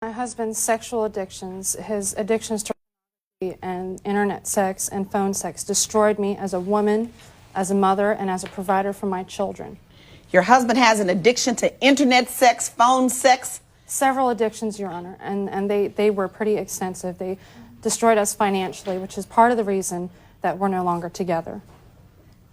My husband's sexual addictions, his addictions to pornography and internet sex and phone sex destroyed me as a woman, as a mother, and as a provider for my children. Your husband has an addiction to internet sex, phone sex? Several addictions, Your Honor, and they were pretty extensive. They destroyed us financially, which is part of the reason that we're no longer together.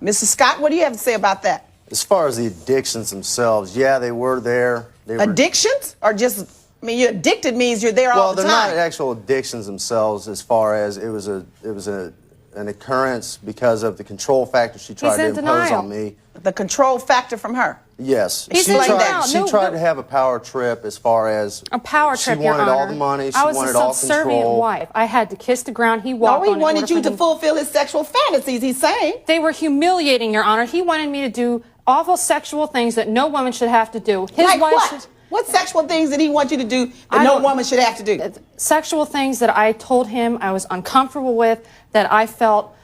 Mrs. Scott, what do you have to say about that? As far as the addictions themselves, yeah, they were there. Addictions? Or just, I mean, you're addicted means you're there all the time. Well, they're not actual addictions themselves as far as it was an occurrence because of the control factor she tried to impose on me. The control factor from her? Yes. He's She tried to have a power trip as far as a power trip, she wanted Your all Honor. the money, she I was wanted a all subservient control. wife. I had to kiss the ground he walked on. No, he wanted you to fulfill his sexual fantasies, he's saying. They were humiliating, Your Honor. He wanted me to do awful sexual things that no woman should have to do. His Like wife what? What sexual things did he want you to do that no woman should have to do? Sexual things that I told him I was uncomfortable with, that I felt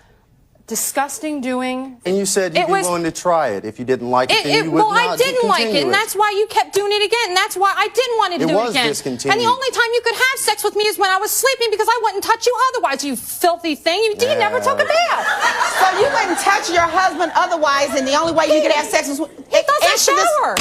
disgusting doing. And you said you'd be willing to try it. If you didn't like it, then you would well, not I didn't like it, and that's why you kept doing it again, and that's why I didn't want to do it again. Discontinued. And the only time you could have sex with me is when I was sleeping because I wouldn't touch you otherwise, you filthy thing. You never took a bath. So you wouldn't touch your husband otherwise, and the only way you could have sex was... He doesn't shower.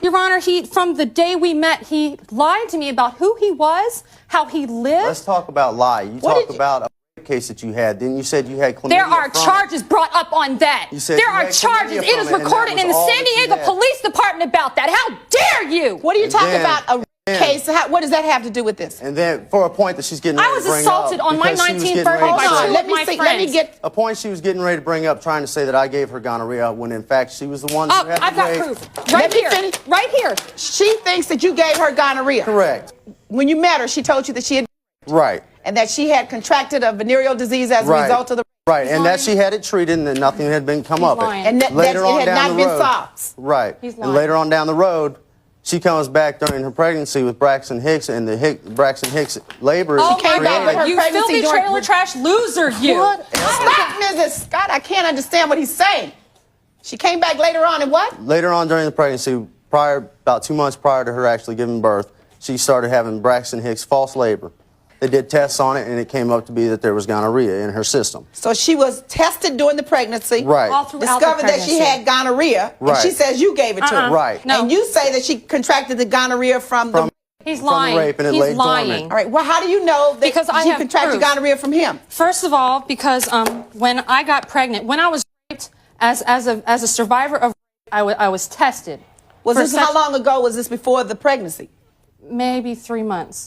Your Honor, from the day we met, he lied to me about who he was, how he lived. Let's talk about lie. You talk about a case that you had. Then you said you had chlamydia. There are charges brought up on that. There are charges. It is recorded in the San Diego Police Department about that. How dare you? What are you talking about? A case? What does that have to do with this? And then for a point that she's getting ready to bring up. I was assaulted on my 19th birthday by two of my friends. Let me get a point she was getting ready to bring up, trying to say that I gave her gonorrhea when in fact she was the one who had the I've got proof. Right here. Right here. She thinks that you gave her gonorrhea. Correct. When you met her, she told you that she had... Right. And that she had contracted a venereal disease as a result of the... Right, and that she had it treated and that nothing had been come up. And that it had not been solved. Right. And later on down the road, she comes back during her pregnancy with Braxton Hicks, and the Braxton Hicks labor is She came back with her you pregnancy filthy trailer trash loser, you. Stop, Mrs. Scott. I can't understand what he's saying. She came back later on and what? Later on during the pregnancy, about 2 months prior to her actually giving birth, she started having Braxton Hicks false labor. They did tests on it, and it came up to be that there was gonorrhea in her system. So she was tested during the pregnancy. Right. All throughout Discovered that she had gonorrhea. Right. And she says you gave it to her. Right. No. And you say that she contracted the gonorrhea from the... He's lying. Rape, and it He's laid lying. dormant. All right. Well, how do you know that Because I she have contracted proof. gonorrhea from him? First of all, because when I got pregnant, when I was raped, as a survivor of rape, I was tested. How long ago was this before the pregnancy? Maybe 3 months.